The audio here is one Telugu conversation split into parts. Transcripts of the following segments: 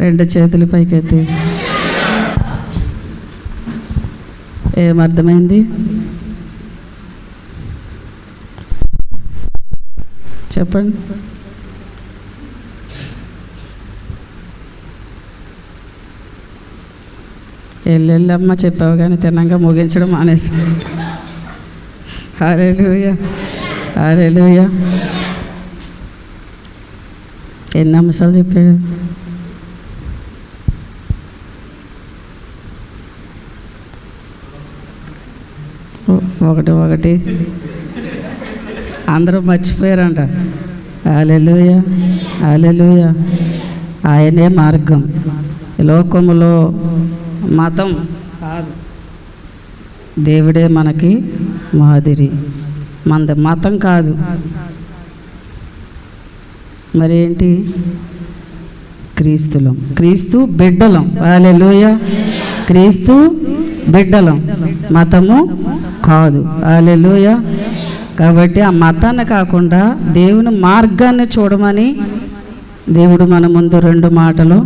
రెండు చేతులు పైకెత్తి. ఏమర్థమైంది చెప్పండి. ఎల్లెల్లమ్మ చెప్పావు కానీ తినంగా ముగించడం మానేసి. హల్లెలూయా, హల్లెలూయా. ఎన్ని అంశాలు చెప్పాడు? ఒకటి అందరూ మర్చిపోయారంట. హల్లెలూయా, హల్లెలూయా. ఆయనే మార్గం. ఈ లోకములో మతం కాదు, దేవుడే మనకి మాదిరి. మనది మతం కాదు, మరేంటి? క్రీస్తులం, క్రీస్తు బిడ్డలం. హల్లెలూయా, క్రీస్తు బిడ్డలం, మతము కాదు. హల్లెలూయా. కాబట్టి ఆ మతాన్ని కాకుండా దేవుని మార్గాన్ని చూడమని దేవుడు మన ముందు రెండు మాటలు.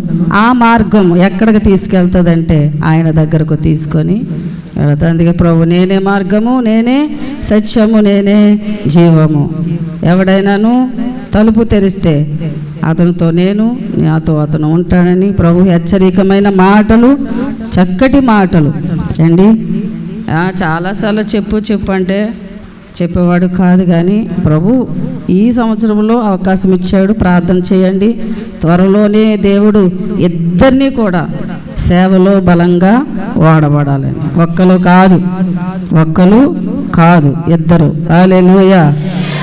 ఆ మార్గం ఎక్కడికి తీసుకెళ్తుందంటే ఆయన దగ్గరకు తీసుకొని వెళతా. అందుకే ప్రభు నేనే మార్గము, నేనే సత్యము, నేనే జీవము. ఎవడైనాను తలుపు తెరిస్తే అతనితో నేను, నాతో అతను ఉంటానని ప్రభు హెచ్చరికమైన మాటలు, చక్కటి మాటలు అండి. చాలాసార్లు చెప్పు అంటే చెప్పేవాడు కాదు, కానీ ప్రభు ఈ సంవత్సరంలో అవకాశం ఇచ్చాడు. ప్రార్థన చేయండి. త్వరలోనే దేవుడు ఇద్దరినీ కూడా సేవలో బలంగా వాడబడాలని. ఒక్కరు కాదు, ఇద్దరు. హల్లెలూయా,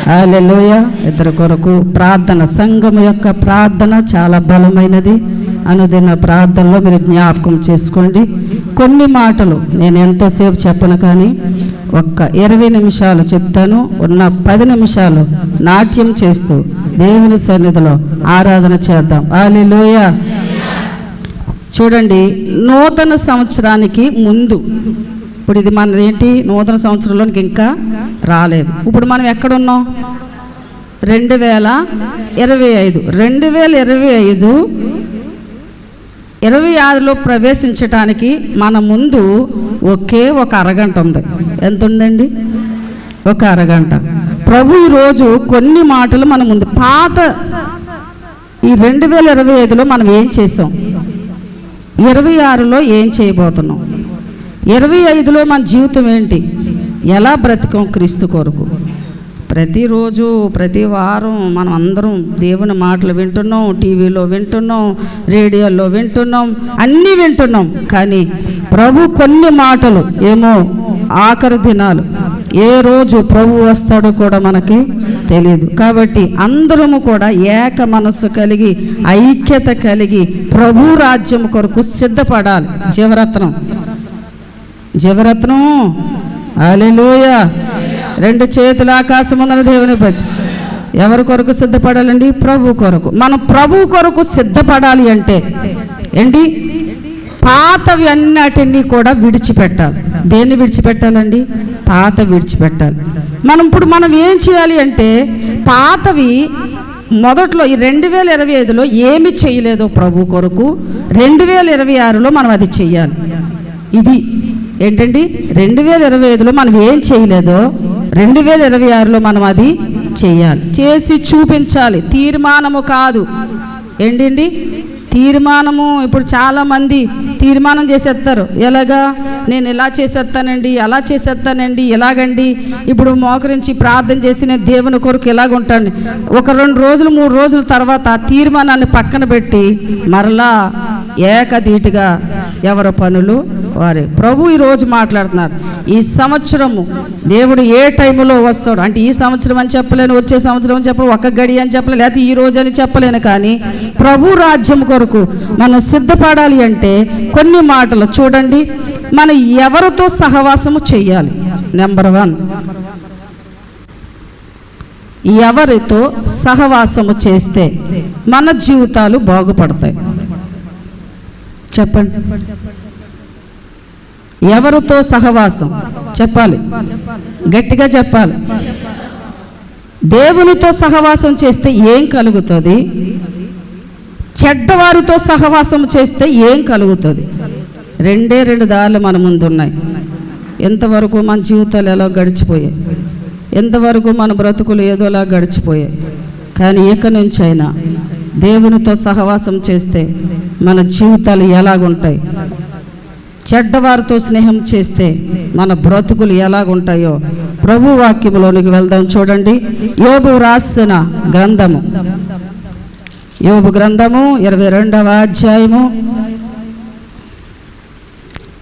హల్లెలూయా. ఇద్దరు కొరకు ప్రార్థన, సంఘం యొక్క ప్రార్థన చాలా బలమైనది. అనుదిన ప్రార్థనలో మీరు జ్ఞాపకం చేసుకోండి. కొన్ని మాటలు నేను ఎంతోసేపు చెప్పను, కానీ ఒక్క 20 నిమిషాలు చెప్తాను. ఉన్న 10 నిమిషాలు నాట్యం చేస్తూ దేవుని సన్నిధిలో ఆరాధన చేద్దాం. హల్లెలూయా. చూడండి, నూతన సంవత్సరానికి ముందు, ఇప్పుడు ఇది మన ఏంటి, నూతన సంవత్సరంలోనికి ఇంకా రాలేదు. ఇప్పుడు మనం ఎక్కడున్నాం? 2025. 2025 26లో ప్రవేశించటానికి మన ముందు ఒకే ఒక అరగంట ఉంది. ఎంత ఉందండి? ఒక అరగంట. ప్రభు ఈరోజు కొన్ని మాటలు మన ముందు, పాత ఈ 2025లో మనం ఏం చేసాం, 26లో ఏం చేయబోతున్నాం, 25లో మన జీవితం ఏంటి, ఎలా బ్రతికాం క్రీస్తు కొరకు. ప్రతిరోజు ప్రతి వారం మనం అందరం దేవుని మాటలు వింటున్నాం, టీవీలో వింటున్నాం, రేడియోలో వింటున్నాం, అన్నీ వింటున్నాం. కానీ ప్రభు కొన్ని మాటలు ఏమో ఆఖరి దినాలు, ఏ రోజు ప్రభు వస్తాడో కూడా మనకి తెలియదు. కాబట్టి అందరము కూడా ఏక మనస్సు కలిగి, ఐక్యత కలిగి ప్రభు రాజ్యం కొరకు సిద్ధపడాలి. జీవరత్నం హల్లెలూయా. రెండు చేతుల ఆకాశమున్న దేవుని బట్టి ఎవరి కొరకు సిద్ధపడాలండి? ప్రభు కొరకు. మనం ప్రభు కొరకు సిద్ధపడాలి అంటే ఏంటి? పాతవి అన్నిటినీ కూడా విడిచిపెట్టాలి. దేన్ని విడిచిపెట్టాలండి? పాత విడిచిపెట్టాలి. మనం ఏం చేయాలి అంటే, పాతవి మొదట్లో ఈ 2025లో ఏమి చేయలేదో ప్రభు కొరకు 2026లో మనం అది చెయ్యాలి. ఇది ఏంటండి? 2025లో మనం ఏం చేయలేదో 2026లో మనం అది చేయాలి, చేసి చూపించాలి. తీర్మానము కాదు ఏంటండి? తీర్మానము. ఇప్పుడు చాలామంది తీర్మానం చేసేస్తారు. ఎలాగా? నేను ఇలా చేసేస్తానండి, అలా చేసేస్తానండి, ఇలాగండి. ఇప్పుడు మోకరించి ప్రార్థన చేసి నేను దేవుని కొరకు ఇలాగుంటాను. ఒక 2 రోజులు 3 రోజుల తర్వాత ఆ తీర్మానాన్ని పక్కన పెట్టి మరలా ఏకధీటిగా ఎవరి పనులు వారే. ప్రభు ఈరోజు మాట్లాడుతున్నారు. ఈ సంవత్సరము దేవుడు ఏ టైంలో వస్తాడు అంటే, ఈ సంవత్సరం అని చెప్పలేను, వచ్చే సంవత్సరం అని చెప్పలేను, ఒక గడి అని చెప్పలేను, లేకపోతే ఈ రోజు అని చెప్పలేను. కానీ ప్రభు రాజ్యం కొరకు మనం సిద్ధపడాలి అంటే కొన్ని మాటలు చూడండి. మనం ఎవరితో సహవాసము చెయ్యాలి? నెంబర్ 1, ఎవరితో సహవాసము చేస్తే మన జీవితాలు బాగుపడతాయి? చెప్పండి. ఎవరితో సహవాసం? చెప్పాలి, గట్టిగా చెప్పాలి. దేవునితో సహవాసం చేస్తే ఏం కలుగుతుంది? చెడ్డవారితో సహవాసం చేస్తే ఏం కలుగుతుంది? రెండు దారులు మన ముందు ఉన్నాయి. ఎంతవరకు మన జీవితాలు ఎలా గడిచిపోయాయి, ఎంతవరకు మన బ్రతుకులు ఏదోలా గడిచిపోయాయి. కానీ ఇక నుంచి అయినా దేవునితో సహవాసం చేస్తే మన జీవితాలు ఎలాగుంటాయి, చెడ్డవారితో స్నేహం చేస్తే మన బ్రతుకులు ఎలాగుంటాయో ప్రభు వాక్యంలోనికి వెళ్దాం. చూడండి, యోబు రాసిన గ్రంథము, యోబు గ్రంథము 22వ అధ్యాయము,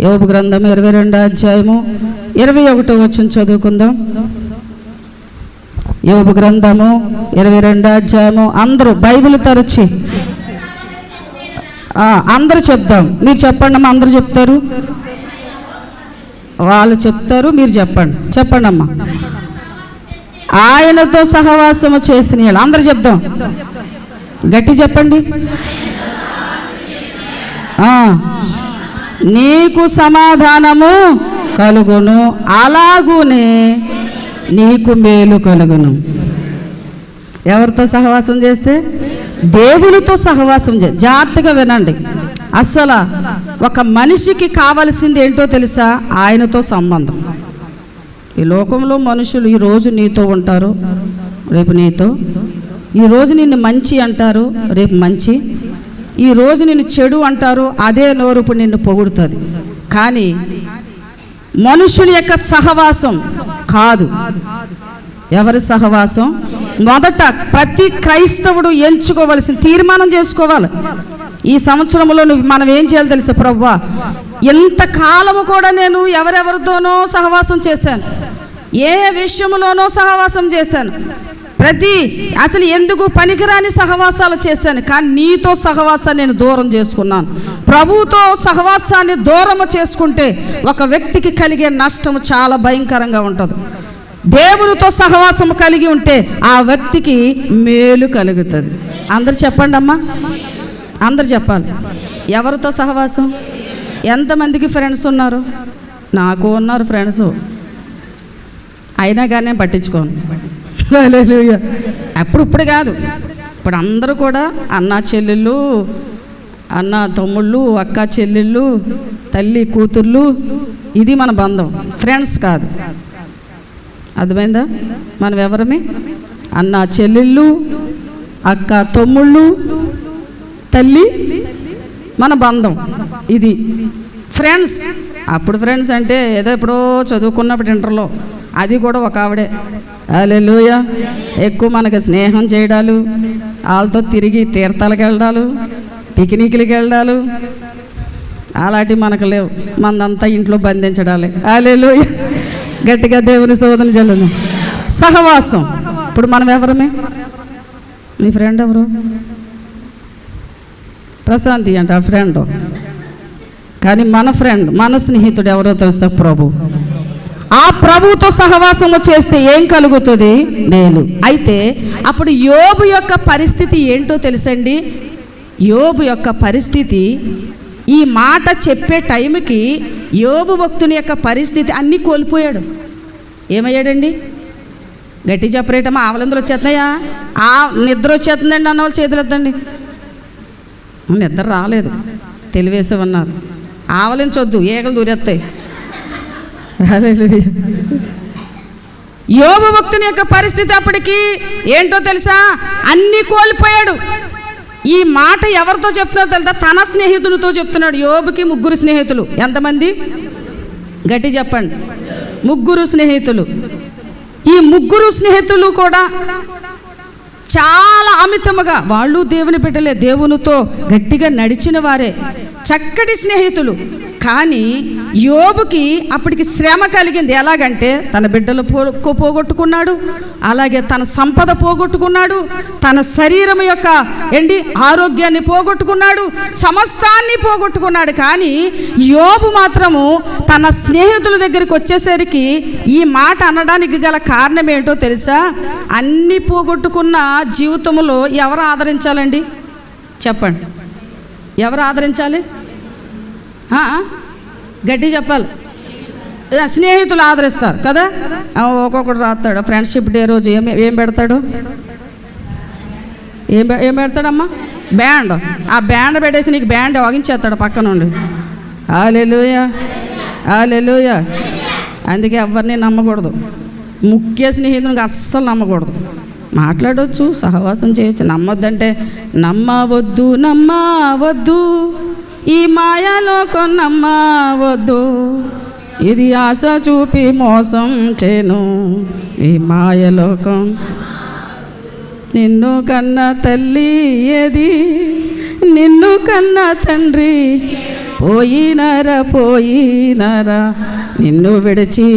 యోబు గ్రంథము 22వ అధ్యాయము 21వ వచనం చదువుకుందాం. యోబు గ్రంథము 22వ అధ్యాయము. అందరూ బైబిల్ తెరచి అందరూ చెప్దాం. మీరు చెప్పండి అమ్మా, అందరూ చెప్తారు, వాళ్ళు చెప్తారు, మీరు చెప్పండి. చెప్పండి అమ్మా. ఆయనతో సహవాసము చేసిన వాళ్ళు అందరూ చెప్దాం, గట్టి చెప్పండి. నీకు సమాధానము కలుగును, అలాగునే నీకు మేలు కలుగును. ఎవరితో సహవాసం చేస్తే? దేవునితో సహవాసం చే. జాగ్రత్తగా వినండి. అసలు ఒక మనిషికి కావలసింది ఏంటో తెలుసా? ఆయనతో సంబంధం. ఈ లోకంలో మనుషులు ఈరోజు నీతో ఉంటారు, రేపు నీతో. ఈరోజు నిన్ను మంచి అంటారు, రేపు మంచి. ఈరోజు నిన్ను చెడు అంటారు, అదే నోరుపు నిన్ను పొగుడుతుంది. కానీ మనుషుని యొక్క సహవాసం కాదు. ఎవరి సహవాసం? మొదట ప్రతి క్రైస్తవుడు ఎంచుకోవలసిన, తీర్మానం చేసుకోవాలి. ఈ సంవత్సరంలో మనం ఏం చేయాలి తెలుసా? ప్రభువా, ఎంతకాలము కూడా నేను ఎవరెవరితోనో సహవాసం చేశాను, ఏ విషయంలోనో సహవాసం చేశాను, అసలు ఎందుకు పనికిరాని సహవాసాలు చేశాను, కానీ నీతో సహవాసాన్ని నేను దూరం చేసుకున్నాను. ప్రభువుతో సహవాసాన్ని దూరము చేసుకుంటే ఒక వ్యక్తికి కలిగే నష్టము చాలా భయంకరంగా ఉంటుంది. దేవునితో సహవాసం కలిగి ఉంటే ఆ వ్యక్తికి మేలు కలుగుతుంది. అందరు చెప్పండి అమ్మా, అందరు చెప్పాలి. ఎవరితో సహవాసం? ఎంతమందికి ఫ్రెండ్స్ ఉన్నారు? నాకు ఉన్నారు ఫ్రెండ్స్, అయినా కానీ నేను పట్టించుకోను. ఇప్పుడు కాదు, ఇప్పుడు అందరూ కూడా అన్న చెల్లెళ్ళు, అన్న తమ్ముళ్ళు, అక్క చెల్లెళ్ళు, తల్లి కూతుర్లు, ఇది మన బంధం, ఫ్రెండ్స్ కాదు. అర్థమైందా? మనం ఎవరమే? అన్న చెల్లెళ్ళు, అక్క తమ్ముళ్ళు, తల్లి, మన బంధం ఇది ఫ్రెండ్స్. అప్పుడు ఫ్రెండ్స్ అంటే ఏదో ఎప్పుడో చదువుకున్నప్పుడు ఇంటర్లో, అది కూడా ఒక ఆవిడే. హల్లెలూయా. ఎక్కువ మనకు స్నేహం చేయడాలు, వాళ్ళతో తిరిగి తీర్థాలకు వెళ్ళడాలు, పిక్నిక్లకి వెళ్ళడాలు, అలాంటివి మనకు లేవు. మనదంతా ఇంట్లో బంధించడాలి. హల్లెలూయా. గట్టిగా దేవుని స్తోత్రం చెల్లుదాం. సహవాసం. ఇప్పుడు మనం ఎవరమే? మీ ఫ్రెండ్ ఎవరు? ప్రశాంతి అంట ఆ ఫ్రెండ్. కానీ మన ఫ్రెండ్, మన స్నేహితుడు ఎవరో తెలుసా? ప్రభు. ఆ ప్రభువుతో సహవాసము చేస్తే ఏం కలుగుతుంది? మేలు. అయితే అప్పుడు యోబు యొక్క పరిస్థితి ఏంటో తెలుసండి? యోబు యొక్క పరిస్థితి, ఈ మాట చెప్పే టైంకి యోబు భక్తుని యొక్క పరిస్థితి అన్నీ కోల్పోయాడు. ఏమయ్యాడండి? గట్టి చెప్పరేటమ్మా. ఆవలిందులు వచ్చేస్తున్నాయా? నిద్ర వచ్చేస్తుందండి అన్న వాళ్ళు చేతులు ఎత్తండి. నిద్ర రాలేదు, తెలివేసే ఉన్నారు. ఆవలించొద్దు, ఏగలు దూరేస్తాయి. యోబు భక్తుని యొక్క పరిస్థితి అప్పటికి ఏంటో తెలుసా? అన్నీ కోల్పోయాడు. ఈ మాట ఎవరితో చెప్తున్నారో తెలుసా? తన స్నేహితులతో చెప్తున్నాడు. యోబుకి 3 స్నేహితులు. ఎంతమంది? గట్టి చెప్పండి. 3 స్నేహితులు. ఈ 3 స్నేహితులు కూడా చాలా అమితముగా, వాళ్ళు దేవుని బిడ్డలే, దేవునితో గట్టిగా నడిచిన వారే, చక్కటి స్నేహితులు. కానీ యోబుకి అప్పటికి శ్రమ కలిగింది. ఎలాగంటే తన బిడ్డలు పోగొట్టుకున్నాడు, అలాగే తన సంపద పోగొట్టుకున్నాడు, తన శరీరం యొక్క ఆరోగ్యాన్ని పోగొట్టుకున్నాడు, సమస్తాన్ని పోగొట్టుకున్నాడు. కానీ యోబు మాత్రము తన స్నేహితుల దగ్గరికి వచ్చేసరికి ఈ మాట అనడానికి గల కారణం ఏంటో తెలుసా? అన్నీ పోగొట్టుకున్న జీవితంలో ఎవరు ఆదరించాలండి? చెప్పండి, ఎవరు ఆదరించాలి? గట్టి చెప్పాలి. స్నేహితులు ఆదరిస్తారు కదా. ఒక్కొక్కడు రాస్తాడు ఫ్రెండ్షిప్ డే రోజు ఏం పెడతాడు? ఏం పెడతాడమ్మా? బ్యాండ్. ఆ బ్యాండ్ పెట్టేసి నీకు బ్యాండ్ వాగించేస్తాడు పక్క నుండి. హల్లెలూయా, హల్లెలూయా. అందుకే ఎవరిని నమ్మకూడదు. ముఖ్య స్నేహితునికి అస్సలు నమ్మకూడదు. మాట్లాడవచ్చు, సహవాసం చేయొచ్చు. నమ్మొద్దంటే నమ్మవద్దు, నమ్మవద్దు, ఈ మాయాలోకం నమ్మవద్దు, ఇది ఆశ చూపి మోసం చేను ఈ మాయలోకం. నిన్ను కన్న తల్లి ఏది, నిన్ను కన్న తండ్రి పోయినారా నిన్ను విడిచి.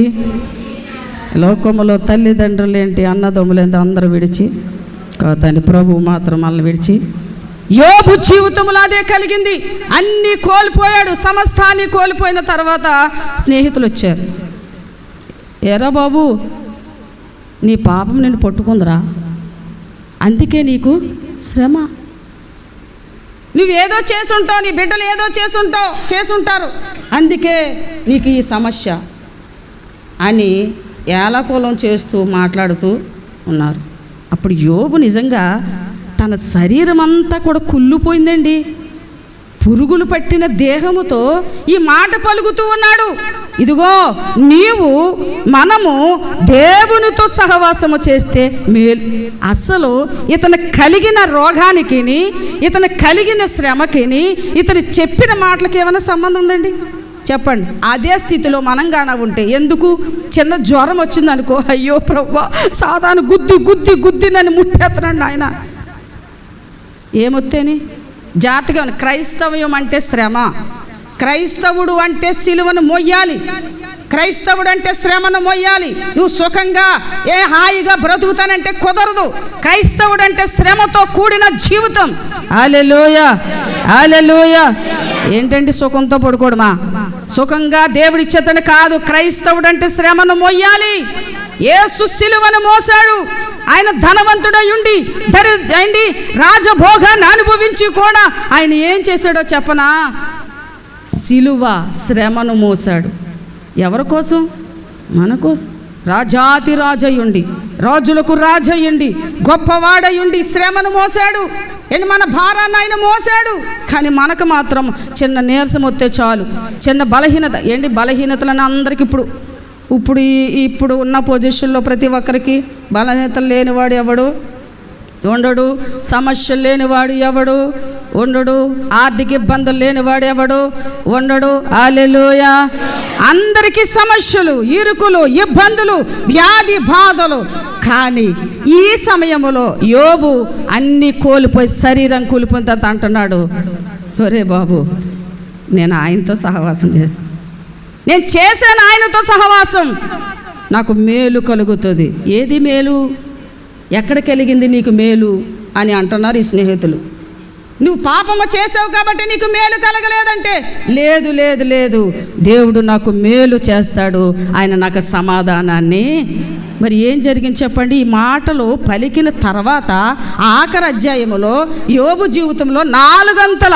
లోకములో తల్లిదండ్రులేంటి, అన్నదమ్ములేంటి, అందరూ విడిచి, కానీ ప్రభువు మాత్రం మనల్ని విడిచి. యోబు జీవితంలో అదే కలిగింది. అన్నీ కోల్పోయాడు, సమస్తాన్ని కోల్పోయిన తర్వాత స్నేహితులు వచ్చారు. ఏరా బాబు, నీ పాపం నిన్ను పట్టుకుందిరా, అందుకే నీకు శ్రమ, నువ్వేదో చేసుంటావు, నీ బిడ్డలు ఏదో చేసుంటారు, అందుకే నీకు ఈ సమస్య అని ఏలకోలం చేస్తూ మాట్లాడుతూ ఉన్నారు. అప్పుడు యోబు నిజంగా తన శరీరం అంతా కూడా కుళ్ళిపోయిందండి. పురుగులు పట్టిన దేహముతో ఈ మాట పలుకుతూ ఉన్నాడు. ఇదిగో మనము దేవునితో సహవాసము చేస్తే మేలు. అసలు ఇతను కలిగిన రోగానికి, ఇతను కలిగిన శ్రమకి, ఇతను చెప్పిన మాటలకి ఏమైనా సంబంధం ఉందండి? చెప్పండి. అదే స్థితిలో మనం గాన ఉంటే, ఎందుకు చిన్న జ్వరం వచ్చిందనుకో, అయ్యో ప్రభువా సాతాను గుద్ది నన్ను ముట్టేస్తున్నాడు ఆయన, ఏమొత్తేని జాతిగా. క్రైస్తవ్యం అంటే శ్రమ, క్రైస్తవుడు అంటే సిలువను మోయాలి, క్రైస్తవుడు అంటే శ్రమను మోయాలి. నువ్వు సుఖంగా హాయిగా బ్రతుకుతానంటే కుదరదు. క్రైస్తవుడు అంటే శ్రమతో కూడిన జీవితం. హల్లెలూయా, హల్లెలూయా. ఏంటండి సుఖంతో పడుకోవడమా? సుఖంగా దేవుడిచ్చేతని కాదు. క్రైస్తవుడు అంటే శ్రమను మోయాలి. యేసు సిలువను మోసాడు. ఆయన ధనవంతుడయుండి రాజభోగాన్ని అనుభవించి కూడా ఆయన ఏం చేశాడో చెప్పనా? సిలువ శ్రమను మోసాడు. ఎవరి కోసం? మన కోసం. రాజాతి రాజయ్యుండి, రాజులకు రాజయ్యుండి, గొప్పవాడయ్యుండి శ్రమను మోసాడు. మన భారాన్ని ఆయన మోసాడు. కానీ మనకు మాత్రం చిన్న నీరసం వస్తే చాలు, చిన్న బలహీనత. బలహీనతలను అందరికి ఇప్పుడు ఉన్న పొజిషన్లో ప్రతి ఒక్కరికి బలహీనతలు లేనివాడు ఎవడు ఉండడు, సమస్యలు లేనివాడు ఎవడు ఉండడు, ఆర్థిక ఇబ్బందులు లేనివాడు ఎవడు ఉండడు. హల్లెలూయా. అందరికీ సమస్యలు, ఇరుకులు, ఇబ్బందులు, వ్యాధి బాధలు. కానీ ఈ సమయంలో యోబు అన్నీ కోల్పోయి, శరీరం కూలిపోయిన తర్వాత అంటున్నాడు, ఒరే బాబు, నేను ఆయనతో సహవాసం చేస్తాను, నేను చేశాను ఆయనతో సహవాసం, నాకు మేలు కలుగుతుంది. ఏది మేలు? ఎక్కడ కలిగింది నీకు మేలు అని అంటున్నారు ఈ స్నేహితులు. నువ్వు పాపము చేసావు కాబట్టి నీకు మేలు కలగలేదంటే, లేదు లేదు లేదు, దేవుడు నాకు మేలు చేస్తాడు, ఆయన నాకు సమాధానాన్ని. మరి ఏం జరిగింది చెప్పండి? ఈ మాటలు పలికిన తర్వాత ఆఖరి అధ్యాయములో యోబు జీవితంలో 4 అంతల,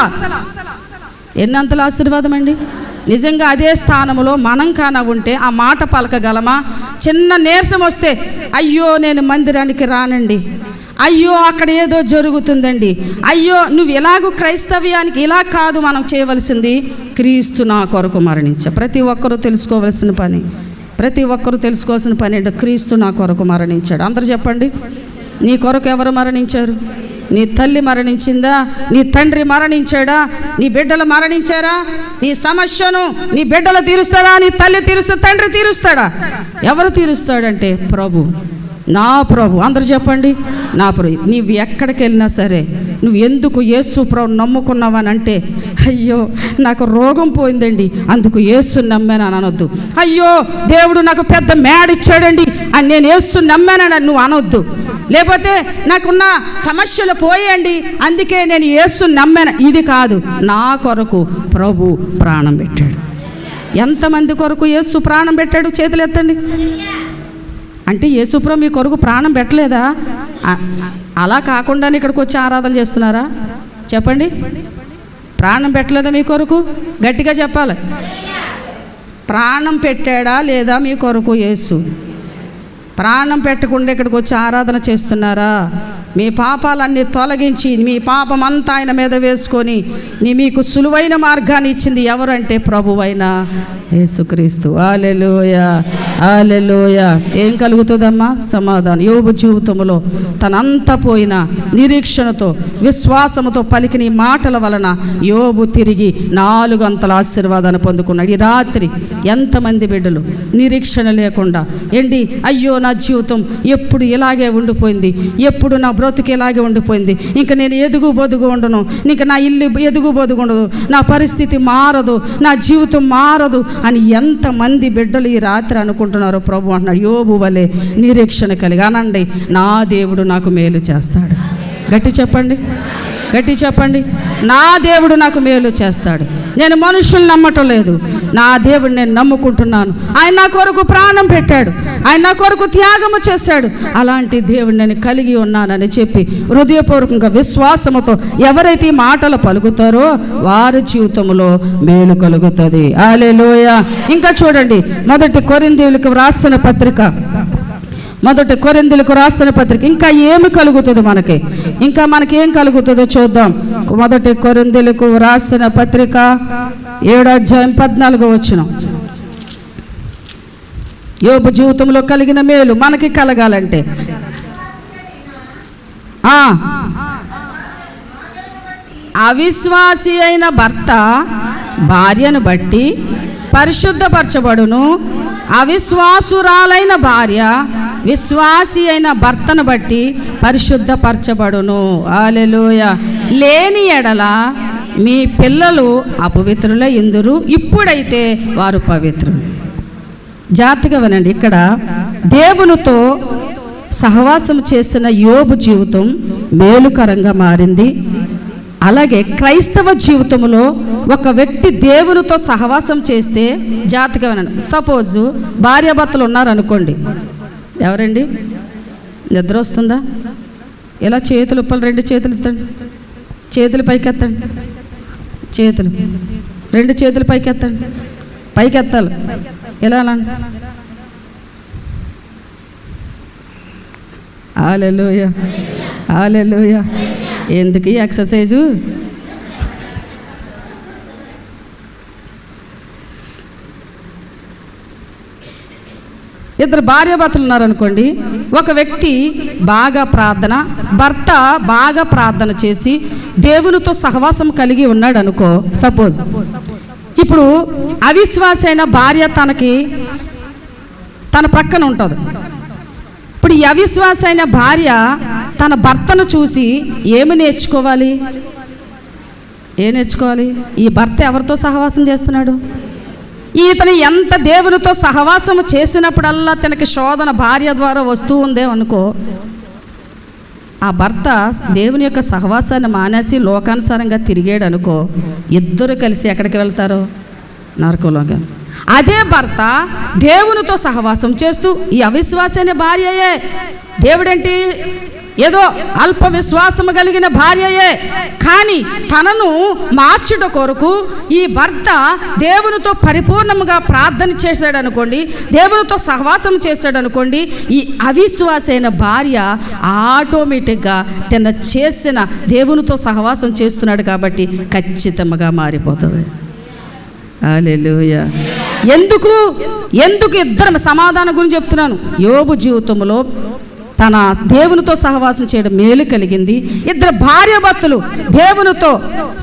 ఎన్నంతల ఆశీర్వాదం అండి. నిజంగా అదే స్థానంలో మనం కాన ఉంటే ఆ మాట పలకగలమా? చిన్న నీరసం వస్తే, అయ్యో నేను మందిరానికి రానండి, అయ్యో అక్కడ ఏదో జరుగుతుందండి, అయ్యో నువ్వు ఎలాగూ క్రైస్తవ్యానికి ఇలా కాదు మనం చేయవలసింది, క్రీస్తు నా కొరకు మరణించ. ప్రతి ఒక్కరూ తెలుసుకోవాల్సిన పని ఏంటో, క్రీస్తు నా కొరకు మరణించాడు. అందరూ చెప్పండి. నీ కొరకు ఎవరు మరణించారు? నీ తల్లి మరణించిందా? నీ తండ్రి మరణించాడా? నీ బిడ్డలు మరణించారా? నీ సమస్యను నీ బిడ్డలు తీరుస్తారా? నీ తల్లి తీరుస్తా, తండ్రి తీరుస్తాడా? ఎవరు తీరుస్తాడంటే ప్రభు, నా ప్రభు. అందరూ చెప్పండి, నా ప్రభు. నీవు ఎక్కడికి వెళ్ళినా సరే, నువ్వు ఎందుకు యేసు ప్రభు నమ్ముకున్నావనంటే, అయ్యో నాకు రోగం పోయిందండి అందుకు యేసు నమ్మాను అని అనొద్దు. అయ్యో దేవుడు నాకు పెద్ద మేడిచ్చాడండి అని నేను యేసు నమ్మానని నువ్వు అనొద్దు. లేకపోతే నాకున్న సమస్యలు పోయండి అందుకే నేను యేసు నమ్మాను, ఇది కాదు. నా కొరకు ప్రభు ప్రాణం పెట్టాడు. ఎంతమంది కొరకు యేసు ప్రాణం పెట్టాడు? చేతులు ఎత్తండి. అంటే యేసుప్రభు మీ కొరకు ప్రాణం పెట్టలేదా? అలా కాకుండానే ఇక్కడికి వచ్చి ఆరాధన చేస్తున్నారా? చెప్పండి. ప్రాణం పెట్టలేదా మీ కొరకు? గట్టిగా చెప్పాలి. ప్రాణం పెట్టాడా లేదా మీ కొరకు యేసు? ప్రాణం పెట్టకుండా ఇక్కడికి వచ్చి ఆరాధన చేస్తున్నారా? మీ పాపాలన్నీ తొలగించి మీ పాపమంతా ఆయన మీద వేసుకొని మీకు సులువైన మార్గాన్ని ఇచ్చింది ఎవరంటే ప్రభువైన యేసుక్రీస్తు. హల్లెలూయా, హల్లెలూయా. ఏం కలుగుతుందమ్మా? సమాధానం. యోబు జీవితంలో తనంతా పోయిన నిరీక్షణతో విశ్వాసముతో పలికిన ఈ మాటల వలన యోబు తిరిగి 4 అంతల ఆశీర్వాదాన్ని పొందుకున్నాడు. ఈ రాత్రి ఎంతమంది బిడ్డలు నిరీక్షణ లేకుండా అయ్యో నా జీవితం ఎప్పుడు ఇలాగే ఉండిపోయింది, ఎప్పుడు నా బ్రతుకు ఇలాగే ఉండిపోయింది, ఇంకా నేను ఎదుగు బొదుగు ఉండను, ఇంకా నా ఇల్లు ఎదుగు బొదుగు ఉండదు, నా పరిస్థితి మారదు, నా జీవితం మారదు అని ఎంతమంది బిడ్డలు ఈ రాత్రి అనుకుంటున్నారో ప్రభు అంటున్నాడు, యోబు వలె నిరీక్షణ కలిగి అనండి, నా దేవుడు నాకు మేలు చేస్తాడు. గట్టి చెప్పండి, గట్టి చెప్పండి. నా దేవుడు నాకు మేలు చేస్తాడు. నేను మనుషుల్ని నమ్మటం లేదు, నా దేవుడు నేను నమ్ముకుంటున్నాను. ఆయన నా కొరకు ప్రాణం పెట్టాడు, ఆయన నా కొరకు త్యాగము చేశాడు. అలాంటి దేవుడు నేను కలిగి ఉన్నానని చెప్పి హృదయపూర్వకంగా విశ్వాసముతో ఎవరైతే ఈ మాటలు పలుకుతారో వారి జీవితంలో మేలు కలుగుతుంది. హల్లెలూయా. ఇంకా చూడండి, మొదటి కొరింథీయులకు రాసిన పత్రిక, మొదటి కొరింథీయులకు రాసిన పత్రిక. ఇంకా ఏమి కలుగుతుంది మనకి? ఇంకా మనకి ఏం కలుగుతుందో చూద్దాం. మొదటి కొరింథీయులకు రాసిన పత్రిక 7వ అధ్యాయం 14వ వచనం. యోబు జీవితంలో కలిగిన మేలు మనకి కలగాలంటే అవిశ్వాసి అయిన భర్త భార్యను బట్టి పరిశుద్ధపరచబడును, అవిశ్వాసురాలైన భార్య విశ్వాసి అయిన భర్తను బట్టి పరిశుద్ధపరచబడును. హల్లెలూయా. లేని ఎడల మీ పిల్లలు అపవిత్రుల ఇందురు, ఇప్పుడైతే వారు పవిత్రులు. జాగ్రత్తగా వినండి. ఇక్కడ దేవునితో సహవాసం చేసిన యోబు జీవితం మేలుకరంగా మారింది. అలాగే క్రైస్తవ జీవితంలో ఒక వ్యక్తి దేవునితో సహవాసం చేస్తే జాగ్రత్తగా వినండి. సపోజు భార్యాభర్తలు ఉన్నారనుకోండి. ఎవరండి? నిద్ర వస్తుందా? ఇలా చేతులు ఉప్పలు 2 చేతులు ఎత్తండి, చేతులు పైకెత్తండి, చేతులు 2 చేతులు పైకెత్తండి, పైకెత్తాలి. ఎలా? హల్లెలూయా, హల్లెలూయా. ఎందుకు ఈ ఎక్సర్సైజు? ఇద్దరు భార్యాభర్తలు ఉన్నారనుకోండి. ఒక వ్యక్తి బాగా ప్రార్థన, భర్త బాగా ప్రార్థన చేసి దేవునితో సహవాసం కలిగి ఉన్నాడు అనుకో. సపోజ్ ఇప్పుడు అవిశ్వాస అయిన భార్య తన ప్రక్కన ఉంటుంది. ఇప్పుడు ఈ అవిశ్వాస అయిన భార్య తన భర్తను చూసి ఏమి నేర్చుకోవాలి? ఏం నేర్చుకోవాలి? ఈ భర్త ఎవరితో సహవాసం చేస్తున్నాడు? ఇతను ఎంత దేవునితో సహవాసము చేసినప్పుడల్లా తనకి శోధన భార్య ద్వారా వస్తూ ఉందే అనుకో, ఆ భర్త దేవుని యొక్క సహవాసాన్ని మానేసి లోకానుసారంగా తిరిగాడు అనుకో, ఇద్దరు కలిసి ఎక్కడికి వెళ్తారో? నరకంలోకి. అదే భర్త దేవునితో సహవాసం చేస్తూ ఈ అవిశ్వాసైన భార్యయే, దేవుడేంటి ఏదో అల్ప విశ్వాసము కలిగిన భార్యయే, కానీ తనను మార్చుట కొరకు ఈ భర్త దేవునితో పరిపూర్ణంగా ప్రార్థన చేశాడు అనుకోండి, దేవునితో సహవాసం చేశాడు అనుకోండి, ఈ అవిశ్వాసైన భార్య ఆటోమేటిక్గా తన చేసిన దేవునితో సహవాసం చేస్తున్నాడు కాబట్టి ఖచ్చితంగా మారిపోతుంది. హల్లెలూయా. ఎందుకు ఇద్దరు సమాధానం గురించి చెప్తున్నాను. యోబు జీవితంలో తన దేవునితో సహవాసం చేయడం మేలు కలిగింది. ఇద్దరు భార్యాభర్తలు దేవునితో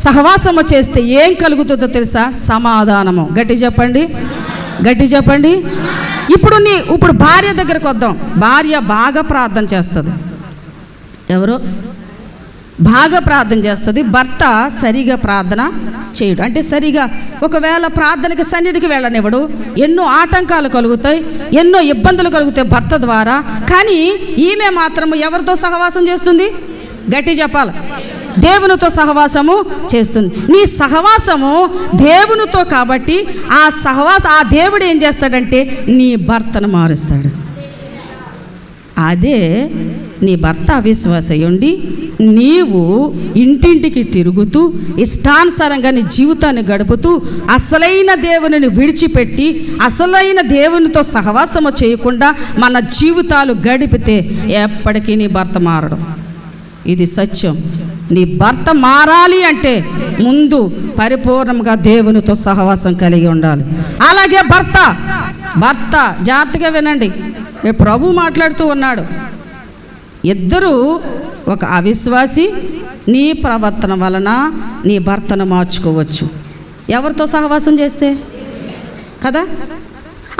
సహవాసము చేస్తే ఏం కలుగుతుందో తెలుసా? సమాధానము. గట్టి చెప్పండి, గట్టి చెప్పండి. ఇప్పుడు భార్య దగ్గరకు వద్దాం. భార్య బాగా ప్రార్థన చేస్తుంది. ఎవరు? బాగా ప్రార్థన చేస్తుంది. భర్త సరిగా ప్రార్థన చేయడు. అంటే సరిగా ఒకవేళ ప్రార్థనకి సన్నిధికి వెళ్ళనివ్వడు. ఎన్నో ఆటంకాలు కలుగుతాయి, ఎన్నో ఇబ్బందులు కలుగుతాయి భర్త ద్వారా. కానీ ఈమె మాత్రము ఎవరితో సహవాసం చేస్తుంది? గట్టి చెప్పాలి. దేవునితో సహవాసము చేస్తుంది. నీ సహవాసము దేవునితో కాబట్టి ఆ దేవుడు ఏం చేస్తాడంటే నీ భర్తను మారుస్తాడు. అదే నీ భర్త అవిశ్వాసయుండి నీవు ఇంటింటికి తిరుగుతూ ఇష్టానుసారంగా నీ జీవితాన్ని గడుపుతూ అసలైన దేవునిని విడిచిపెట్టి అసలైన దేవునితో సహవాసము చేయకుండా మన జీవితాలు గడిపితే ఎప్పటికీ నీ భర్త మారడం. ఇది సత్యం. నీ భర్త మారాలి అంటే ముందు పరిపూర్ణంగా దేవునితో సహవాసం కలిగి ఉండాలి. అలాగే భర్త జాగ్రత్తగా వినండి, ప్రభు మాట్లాడుతూ ఉన్నాడు. ఇద్దరు, ఒక అవిశ్వాసి నీ ప్రవర్తన వలన నీ భర్తను మార్చుకోవచ్చు. ఎవరితో సహవాసం చేస్తే కదా.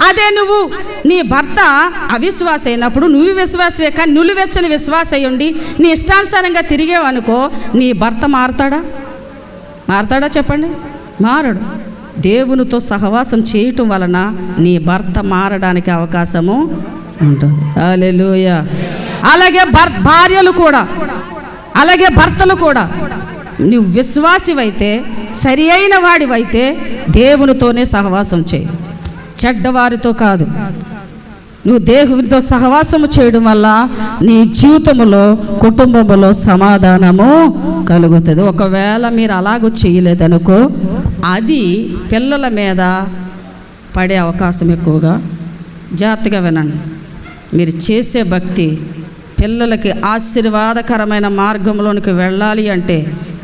అదే నువ్వు నీ భర్త అవిశ్వాస అయినప్పుడు నువ్వు విశ్వాసవే, కానీ నులివెచ్చని విశ్వాస అయ్యుండి నీ ఇష్టానుసారంగా తిరిగేవనుకో, నీ భర్త మారతాడా చెప్పండి? మారడు. దేవునితో సహవాసం చేయటం వలన నీ భర్త మారడానికి అవకాశము ఉంటుంది. హల్లెలూయా. అలాగే భార్యలు కూడా, అలాగే భర్తలు కూడా, నువ్వు విశ్వాసివైతే, సరి అయిన వాడివైతే దేవునితోనే సహవాసం చేయి, చెడ్డవారితో కాదు. నువ్వు దేవునితో సహవాసము చేయడం వల్ల నీ జీవితంలో, కుటుంబంలో సమాధానము కలుగుతుంది. ఒకవేళ మీరు అలాగూ చేయలేదనుకో, అది పిల్లల మీద పడే అవకాశం ఎక్కువగా. జాగ్రత్తగా వినండి. మీరు చేసే భక్తి పిల్లలకి ఆశీర్వాదకరమైన మార్గంలోనికి వెళ్ళాలి అంటే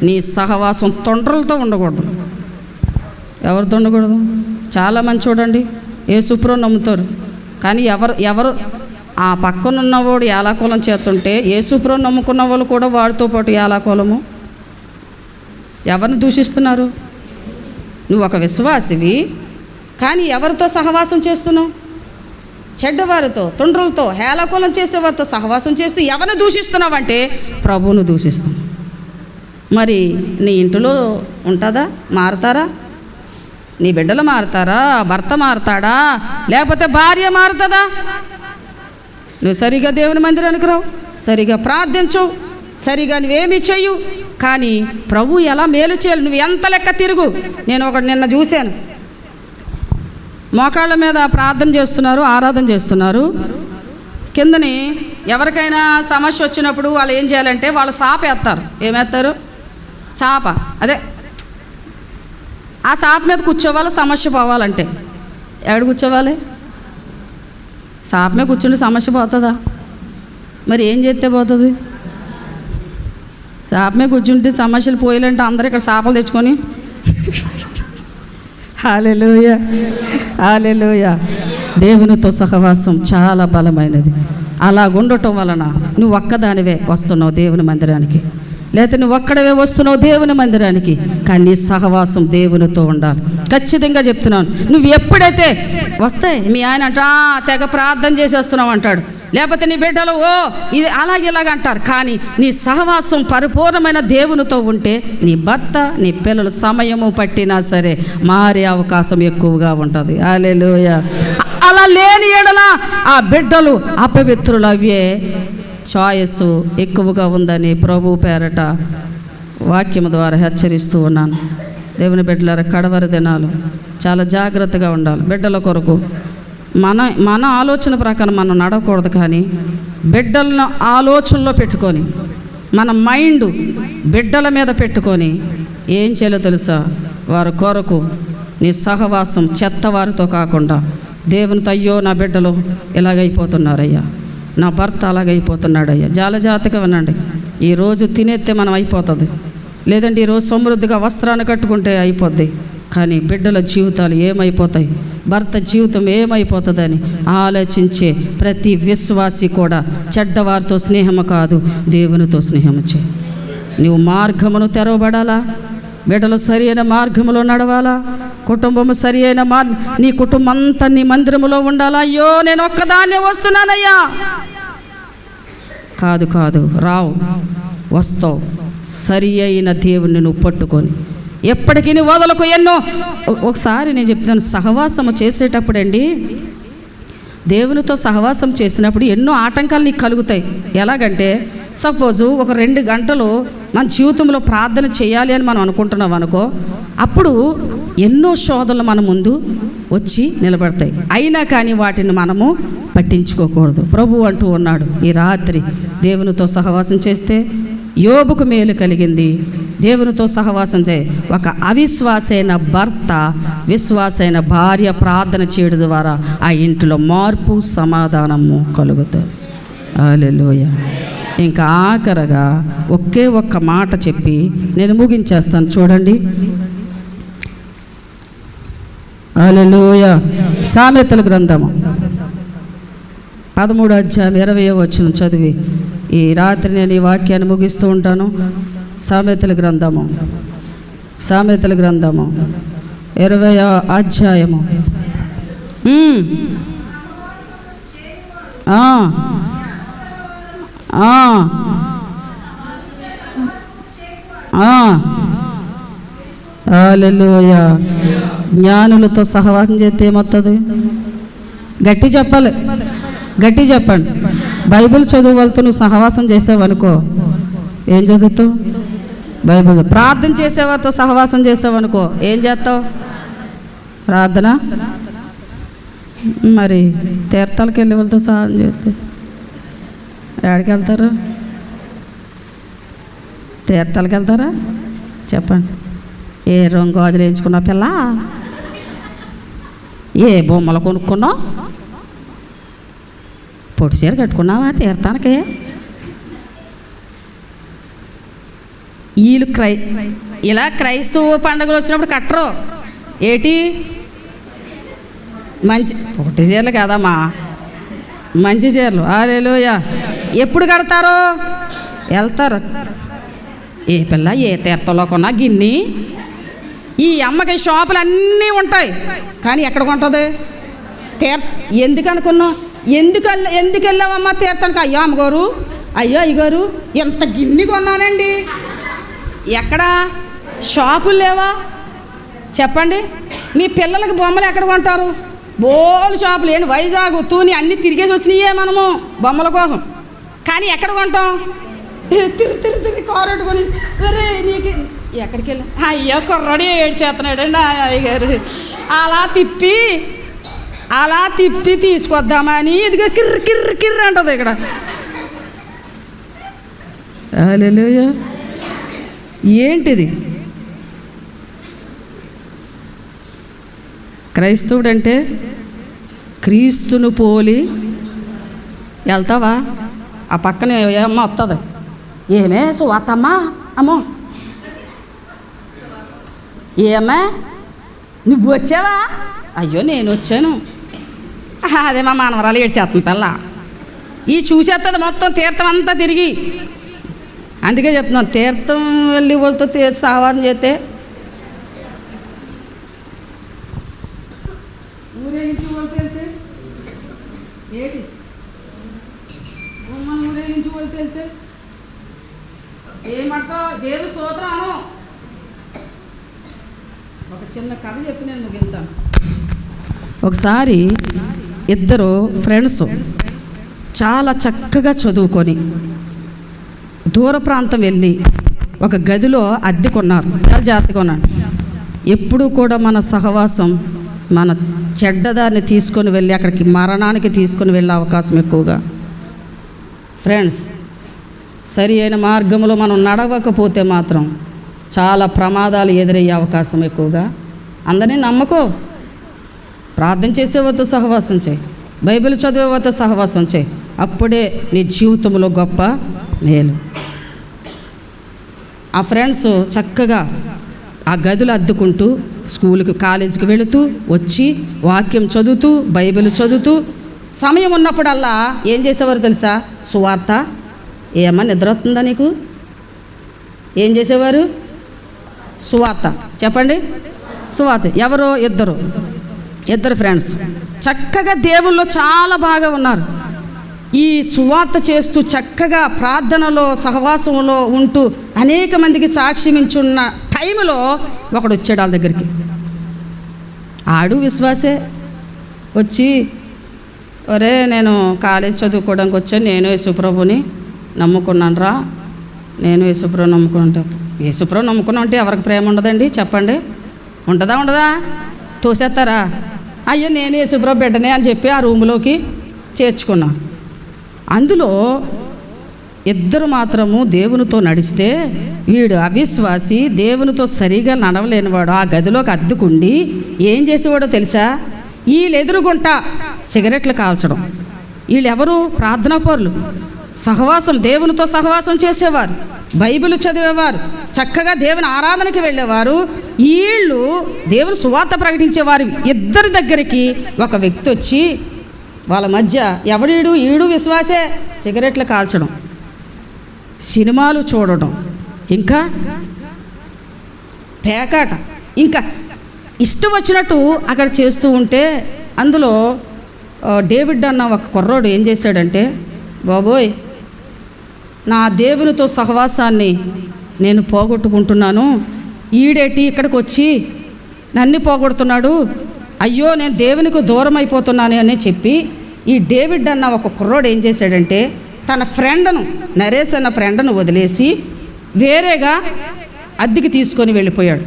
నీ సహవాసం తొండ్రలతో ఉండకూడదు. ఎవరితో ఉండకూడదు? చాలామంది చూడండి యేసుప్రభువుని నమ్ముతారు, కానీ ఎవరు ఆ పక్కనున్నవాడు యాలాకోలం చేస్తుంటే యేసుప్రభువుని నమ్ముకున్న వాళ్ళు కూడా వాడితో పాటు యాలాకోలము. ఎవరిని దూషిస్తున్నారు? నువ్వు ఒక విశ్వాసివి, కానీ ఎవరితో సహవాసం చేస్తున్నావు? చెడ్డవారితో, తుండ్రులతో, హేళకోలం చేసేవారితో సహవాసం చేస్తూ ఎవరిని దూషిస్తున్నావంటే ప్రభువును దూషిస్తాం. మరి నీ ఇంటిలో ఉంటుందా? మారతారా? నీ బిడ్డలు మారతారా? భర్త మారతాడా? లేకపోతే భార్య మారుతుందా? నువ్వు సరిగా దేవుని మందిరానికి రావు, సరిగా ప్రార్థించు, సరిగా నువ్వేమీ చెయ్యు, కానీ ప్రభు ఎలా మేలు చేయాలి నువ్వు ఎంత లెక్క తిరుగు. నేను ఒకటి నిన్న చూశాను, మోకాళ్ళ మీద ప్రార్థన చేస్తున్నారు, ఆరాధన చేస్తున్నారు. కిందని ఎవరికైనా సమస్య వచ్చినప్పుడు వాళ్ళు ఏం చేయాలంటే వాళ్ళు చాప వేస్తారు. ఏమేస్తారు? చాప. అదే ఆ చాప మీద కూర్చోవాలి. సమస్య పోవాలంటే ఎక్కడ కూర్చోవాలి? చాప మీద కూర్చుంటే సమస్య పోతుందా? మరి ఏం చేస్తే పోతుంది? చాప మీద కూర్చుంటే సమస్యలు పోయాలంటే అందరూ ఇక్కడ చాపలు తెచ్చుకొని హల్లెలూయా, హల్లెలూయా. దేవునితో సహవాసం చాలా బలమైనది. అలా ఉండటం వలన నువ్వు ఒక్కదానివే వస్తున్నావు దేవుని మందిరానికి, లేకపోతే నువ్వు ఒక్కడవే వస్తున్నావు దేవుని మందిరానికి, కానీ నీ సహవాసం దేవునితో ఉండాలి. ఖచ్చితంగా చెప్తున్నాను. నువ్వు ఎప్పుడైతే వస్తాయి మీ ఆయన అంట తెగ ప్రార్థన చేసేస్తున్నావు అంటాడు, లేకపోతే నీ బిడ్డలు ఇది ఇలాగ అంటారు, కానీ నీ సహవాసం పరిపూర్ణమైన దేవునితో ఉంటే నీ భర్త, నీ పిల్లలు సమయము పట్టినా సరే మారే అవకాశం ఎక్కువగా ఉంటుంది. హల్లెలూయా. అలా లేని ఎడల ఆ బిడ్డలు అపవిత్రులు అవ్వే చాయిస్ ఎక్కువగా ఉందని ప్రభు పేరట వాక్యం ద్వారా హెచ్చరిస్తూ ఉన్నాను. దేవుని బిడ్డలారా, కడవరి దినాలు చాలా జాగ్రత్తగా ఉండాలి. బిడ్డల కొరకు మన ఆలోచన ప్రకారం మనం నడవకూడదు, కానీ బిడ్డలను ఆలోచనలో పెట్టుకొని మన మైండ్ బిడ్డల మీద పెట్టుకొని ఏం చేయాలో తెలుసా? వారి కొరకు నీ సహవాసం చెత్తవారితో కాకుండా దేవునితో, అయ్యో నా బిడ్డలు ఇలాగైపోతున్నారయ్యా, నా భర్త అలాగైపోతున్నాడయ్యా. జాలజాతగా వినండి. ఈరోజు తినేస్తే మనం అయిపోతుంది, లేదంటే ఈరోజు సమృద్ధిగా వస్త్రాన్ని కట్టుకుంటే అయిపోద్ది, కానీ బిడ్డల జీవితాలు ఏమైపోతాయి, భర్త జీవితం ఏమైపోతుందని ఆలోచించే ప్రతి విశ్వాసి కూడా చెడ్డవారితో స్నేహము కాదు, దేవునితో స్నేహము చేయి. నువ్వు మార్గమును తెరవబడాలా, బిడ్డలు సరి అయిన మార్గములో నడవాలా, కుటుంబము సరి అయిన నీ కుటుంబం అంతా నీ మందిరములో ఉండాలా. అయ్యో నేను ఒక్కదాన్నే వస్తున్నానయ్యా, కాదు రావు, వస్తావు. సరి అయిన దేవుణ్ణి నువ్వు పట్టుకొని ఎప్పటికీ నీ వదలకు. ఒకసారి నేను చెప్తాను, సహవాసము చేసేటప్పుడండి, దేవునితో సహవాసం చేసినప్పుడు ఎన్నో ఆటంకాలు నీకు కలుగుతాయి. ఎలాగంటే సపోజు ఒక 2 గంటలు మన జీవితంలో ప్రార్థన చేయాలి అని మనం అనుకుంటున్నాం అనుకో, అప్పుడు ఎన్నో శోధనలు మన ముందు వచ్చి నిలబడతాయి. అయినా కానీ వాటిని మనము పట్టించుకోకూడదు. ప్రభు అంటూ ఉన్నాడు, ఈ రాత్రి దేవునితో సహవాసం చేస్తే యోబుకు మేలు కలిగింది. దేవునితో సహవాసం చేయి. ఒక అవిశ్వాసైన భర్త, విశ్వాసైన భార్య ప్రార్థన చేయడం ద్వారా ఆ ఇంటిలో మార్పు, సమాధానము కలుగుతుంది. హల్లెలూయా. ఇంకా ఆఖరగా ఒకే ఒక్క మాట చెప్పి నేను ముగించేస్తాను. చూడండి, హల్లెలూయా. సామెతల గ్రంథము 13వ అధ్యాయం 20వ వచనం చదివి ఈ రాత్రి నేను ఈ వాక్యాన్ని ముగిస్తూ ఉంటాను. సామెతల గ్రంథము 20వ అధ్యాయము. హల్లెలూయా. జ్ఞానులతో సహవాసం చేస్తే ఏమవుతుంది? గట్టి చెప్పాలి, గట్టి చెప్పండి. బైబిల్ చదువు వాళ్ళతో నువ్వు సహవాసం చేసావనుకో, ఏం చదువుతావు? బైబిల్. ప్రార్థన చేసేవారితో సహవాసం చేసావనుకో, ఏం చేస్తావు? ప్రార్థన. మరి తీర్థాలకు వెళ్ళే వాళ్ళతో సహాయం చేస్తే ఎక్కడికి వెళ్తారు? తీర్థాలకు వెళ్తారా? చెప్పండి. ఏ రంగు గాజులు వేయించుకున్నా పిల్ల? ఏ బొమ్మలు కొనుక్కున్నావు? పొట్టి చీర కట్టుకున్నావా తీర్థానికి? వీళ్ళు ఇలా క్రైస్తవ పండుగలు వచ్చినప్పుడు కట్టరు. ఏటి మంచి పొట్టి చీరలు కాదమ్మా, మంచి చీరలు. హల్లెలూయా. ఎప్పుడు కడతారు? వెళ్తారు. ఏ పిల్ల ఏ తీర్థంలో కొన్నా గిన్ని. ఈ అమ్మకి షాపులు అన్నీ ఉంటాయి, కానీ ఎక్కడ కొంటుంది? ఎందుకు అనుకున్నావు? ఎందుకు వెళ్ళావమ్మా తీర్థానికి? అయ్యో అమ్మగారు, అయ్యో అయ్యగారు, ఎంత గిన్ని కొన్నానండి. ఎక్కడా షాపులు లేవా? చెప్పండి. మీ పిల్లలకి బొమ్మలు ఎక్కడ కొంటారు? బోలు షాపులు. ఏంటి వైజాగ్ తూని అన్నీ తిరిగేసి వచ్చినాయే మనము బొమ్మల కోసం, కానీ ఎక్కడ కొంటాం? తిరిగి కారెట్టుకొని ఒరే నీకు ఎక్కడికి వెళ్ళా? అయ్యో కుర్రాడు ఏడ్చేస్తున్నాడండి అయ్యగారు. అలా తిప్పి తీసుకొద్దామని ఇదిగో కిర్ర కిర్ర కిర్ర అంటుంది ఇక్కడ. హల్లెలూయా. ఏంటిది? క్రైస్తవుడంటే క్రీస్తును పోలి వెళ్తావా? ఆ పక్కన ఏమో వస్తుంది, ఏమే సువార్తమ్మా, అమ్మో ఏమ్మా నువ్వు వచ్చావా? అయ్యో నేను వచ్చాను. అదే మా మనవరాలు ఏడ్చేస్తుంది పిల్ల. ఈ చూసేస్తుంది మొత్తం తీర్థం అంతా తిరిగి. అందుకే చెప్తున్నాను, తీర్థం వెళ్ళి వాళ్ళతో సహవాసం చేస్తే ఊరేగించి వాళ్ళతో వెళ్తే ఏంటి? ఊరేగించి వాళ్ళతో వెళ్తే ఏమంటావు? దేవుని స్తోత్రం అను. ఒక చిన్న కథ చెప్పి నేను ముగిస్తాను. ఒకసారి ఇద్దరు ఫ్రెండ్స్ చాలా చక్కగా చదువుకొని దూర ప్రాంతం వెళ్ళి ఒక గదిలో అద్దె కొన్నారు. చాలా జాగ్రత్తగా ఉన్నాడు. ఎప్పుడూ కూడా మన సహవాసం మన చెడ్డదాన్ని తీసుకొని వెళ్ళి అక్కడికి మరణానికి తీసుకొని వెళ్ళే అవకాశం ఎక్కువగా. ఫ్రెండ్స్, సరి అయిన మార్గంలో మనం నడవకపోతే మాత్రం చాలా ప్రమాదాలు ఎదురయ్యే అవకాశం ఎక్కువగా. అందరినీ నమ్మకో. ప్రార్థన చేసేవారితో సహవాసం చేయి, బైబిల్ చదివేవారితో సహవాసం చేయి. అప్పుడే నీ జీవితంలో గొప్ప మేలు. ఆ ఫ్రెండ్స్ చక్కగా ఆ గదులు అద్దుకుంటూ స్కూల్కి కాలేజీకి వెళుతూ వచ్చి వాక్యం చదువుతూ బైబిల్ చదువుతూ సమయం ఉన్నప్పుడల్లా ఏం చేసేవారు తెలుసా? సువార్త. ఏమన్నా నిద్ర వస్తుందా నీకు? ఏం చేసేవారు? సువార్త. చెప్పండి. సువార్త. ఎవరో ఇద్దరు ఫ్రెండ్స్ చక్కగా దేవుల్లో చాలా బాగా ఉన్నారు. ఈ సువార్త చేస్తూ చక్కగా ప్రార్థనలో సహవాసంలో ఉంటూ అనేక మందికి సాక్ష్యమించున్న టైంలో ఒకడు వచ్చాడు వాళ్ళ దగ్గరికి. ఆడు విశ్వాసే. వచ్చి, ఒరే నేను కాలేజ్ చదువుకోవడానికి వచ్చాను, నేను యేసుప్రభుని నమ్ముకున్నాను రా. నేను యేసుప్రభు నమ్ముకుంటా. యేసుప్రభు నమ్ముకున్నా అంటే ఎవరికి ప్రేమ ఉండదండి? చెప్పండి. ఉండదా? తోసేస్తారా? అయ్యో నేను యేసుప్రభు బిడ్డనే అని చెప్పి ఆ రూములోకి చేర్చుకున్నా. అందులో ఇద్దరు మాత్రము దేవునితో నడిస్తే వీడు అవిశ్వాసి, దేవునితో సరిగా నడవలేనివాడు ఆ గదిలోకి అద్దుకుండి ఏం చేసేవాడో తెలుసా? వీళ్ళు ఎదురుగుంటా సిగరెట్లు కాల్చడం. వీళ్ళు ఎవరు? ప్రార్థనా పరులు. సహవాసం, దేవునితో సహవాసం చేసేవారు, బైబిల్ చదివేవారు, చక్కగా దేవుని ఆరాధనకి వెళ్ళేవారు. వీళ్ళు దేవుని సువార్త ప్రకటించేవారు. ఇద్దరి దగ్గరికి ఒక వ్యక్తి వచ్చి వాళ్ళ మధ్య ఎవడీడు, ఈడు విశ్వాసే, సిగరెట్లు కాల్చడం, సినిమాలు చూడడం, ఇంకా పేకాట, ఇంకా ఇష్టం వచ్చినట్టు అక్కడ చేస్తూ ఉంటే అందులో డేవిడ్ అన్న ఒక కుర్రోడు ఏం చేశాడంటే, బాబోయ్ నా దేవునితో సహవాసాన్ని నేను పోగొట్టుకుంటున్నాను, ఈడేటి ఇక్కడికి వచ్చి నన్ను పోగొడుతున్నాడు, అయ్యో నేను దేవునికి దూరం అయిపోతున్నాను అని చెప్పి ఈ డేవిడ్ అన్న ఒక కుర్రోడు ఏం చేశాడంటే తన ఫ్రెండ్ను, నరేష్ అన్న ఫ్రెండ్ను వదిలేసి వేరేగా అద్దెకి తీసుకొని వెళ్ళిపోయాడు.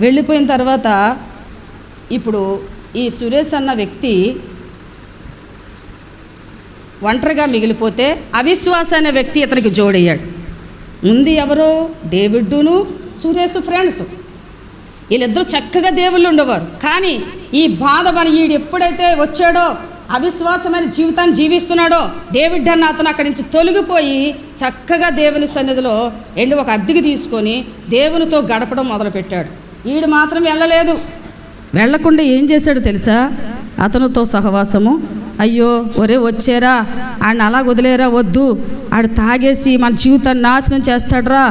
వెళ్ళిపోయిన తర్వాత ఇప్పుడు ఈ సురేష్ అన్న వ్యక్తి ఒంటరిగా మిగిలిపోతే అవిశ్వాస అనే వ్యక్తి ఇతనికి జోడయ్యాడు. ముందు ఎవరు, డేవిడ్డును సురేష్ ఫ్రెండ్స్, వీళ్ళిద్దరూ చక్కగా దేవుళ్ళు ఉండేవారు. కానీ ఈ బాధ ఈడు ఎప్పుడైతే వచ్చాడో, అవిశ్వాసమైన జీవితాన్ని జీవిస్తున్నాడో, డేవిడ్ అన్న అతను అక్కడి నుంచి తొలగిపోయి చక్కగా దేవుని సన్నిధిలో వెళ్ళి ఒక అద్దెకి తీసుకొని దేవునితో గడపడం మొదలుపెట్టాడు. వీడు మాత్రం వెళ్ళలేదు. వెళ్ళకుండా ఏం చేశాడు తెలుసా, అతనితో సహవాసము, అయ్యో ఒరే వచ్చారా, ఆడిని అలా వదిలేరా, వద్దు, ఆడు తాగేసి మన జీవితాన్ని నాశనం చేస్తాడురా,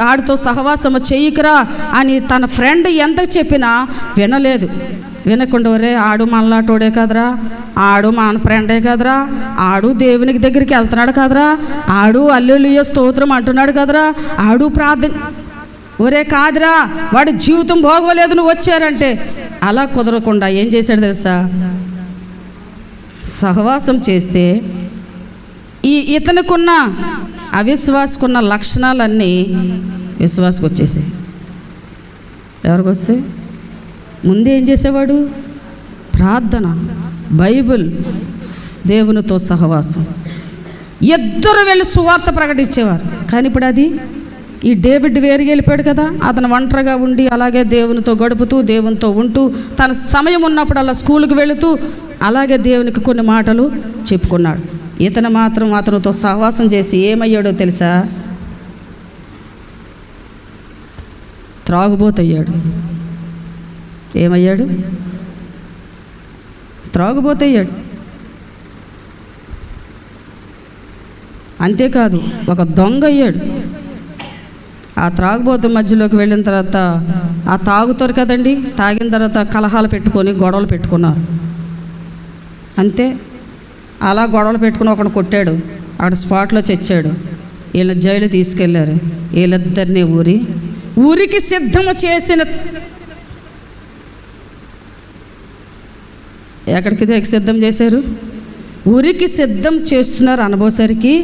ఆడితో సహవాసము చెయ్యకురా అని తన ఫ్రెండ్ ఎంత చెప్పినా వినలేదు. వినకుండా ఒరే ఆడు మనలాటోడే కదరా, ఆడు మన ఫ్రెండే కదరా, ఆడు దేవునికి దగ్గరికి వెళ్తున్నాడు కదరా, ఆడు హల్లెలూయా స్తోత్రం అంటున్నాడు కదరా, ఆడు ప్రార్థన, ఒరే కాదురా వాడి జీవితం బాగోలేదు నువ్వు వచ్చారంటే, అలా కుదరకుండా ఏం చేశాడు తెలుసా, సహవాసం చేస్తే ఇతనుకున్న అవిశ్వాసకున్న లక్షణాలన్నీ విశ్వాసకు వచ్చేసాయి. ఎవరికి వస్తాయి? ముందే ఏం చేసేవాడు, ప్రార్థన, బైబిల్, దేవునితో సహవాసం, ఇద్దరు వెళ్ళి సువార్త ప్రకటించేవారు. కానీ ఇప్పుడు అది ఈ డేవిడ్ వేరుగా వెళ్ళిపోయాడు కదా, అతను ఒంటరిగా ఉండి అలాగే దేవునితో గడుపుతూ దేవునితో ఉంటూ తన సమయం ఉన్నప్పుడు అలా స్కూల్కి వెళుతూ అలాగే దేవునికి కొన్ని మాటలు చెప్పుకున్నాడు. ఇతను మాత్రం అతనితో సహవాసం చేసి ఏమయ్యాడో తెలుసా, త్రాగుబోతయ్యాడు. ఏమయ్యాడు? త్రాగుబోతయ్యాడు. అంతేకాదు ఒక దొంగ అయ్యాడు. ఆ త్రాగుబోతు మధ్యలోకి వెళ్ళిన తర్వాత ఆ తాగుతారు కదండి, తాగిన తర్వాత కలహాలు పెట్టుకొని గొడవలు పెట్టుకున్నారు. అంతే, అలా గొడవలు పెట్టుకుని ఒకడు కొట్టాడు, అక్కడ స్పాట్లో చచ్చాడు. వీళ్ళ జైలు తీసుకెళ్లారు. వీళ్ళిద్దరిని ఊరికి సిద్ధము చేసిన, ఎక్కడికి సిద్ధం చేశారు, ఊరికి సిద్ధం చేస్తున్నారు అనబోసరికి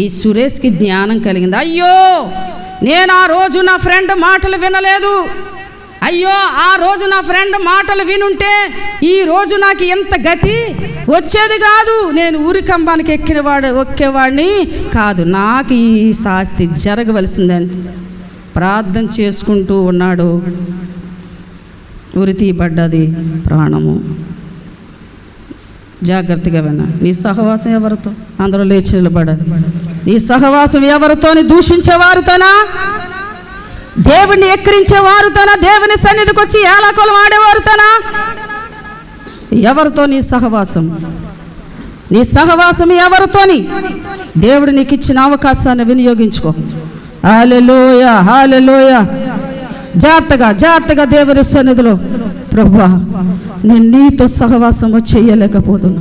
ఈ సురేష్కి జ్ఞానం కలిగింది. అయ్యో నేను ఆ రోజు నా ఫ్రెండ్ మాటలు వినలేదు, అయ్యో ఆ రోజు నా ఫ్రెండ్ మాటలు వినుంటే ఈ రోజు నాకు ఎంత గతి వచ్చేది కాదు, నేను ఊరికంబానికి ఎక్కేవాడిని కాదు, నాకు ఈ శాస్తి జరగవలసిందని ప్రార్థన చేసుకుంటూ ఉన్నాడు. ఉరి తీయబడ్డది ప్రాణము. జాగ్రత్తగా విన్నా, నీ సహవాసం ఎవరితో? అందరూ లేచి నిలబడాలి. నీ సహవాసం ఎవరితోని? దూషించేవారితోనా, దేవుణ్ణి ఎక్కిరించేవారితోనా, దేవుని సన్నిధికి వచ్చి ఏలాకోలం ఆడేవారితోనా? ఎవరితో నీ సహవాసం? నీ సహవాసం ఎవరితోని? దేవుడు నీకు ఇచ్చిన అవకాశాన్ని వినియోగించుకో. హల్లెలూయా, హల్లెలూయా. జాగ్రత్తగా దేవుని సన్నిధిలో, ప్రభువా నేను నీతో సహవాసము చేయలేకపోతున్నా.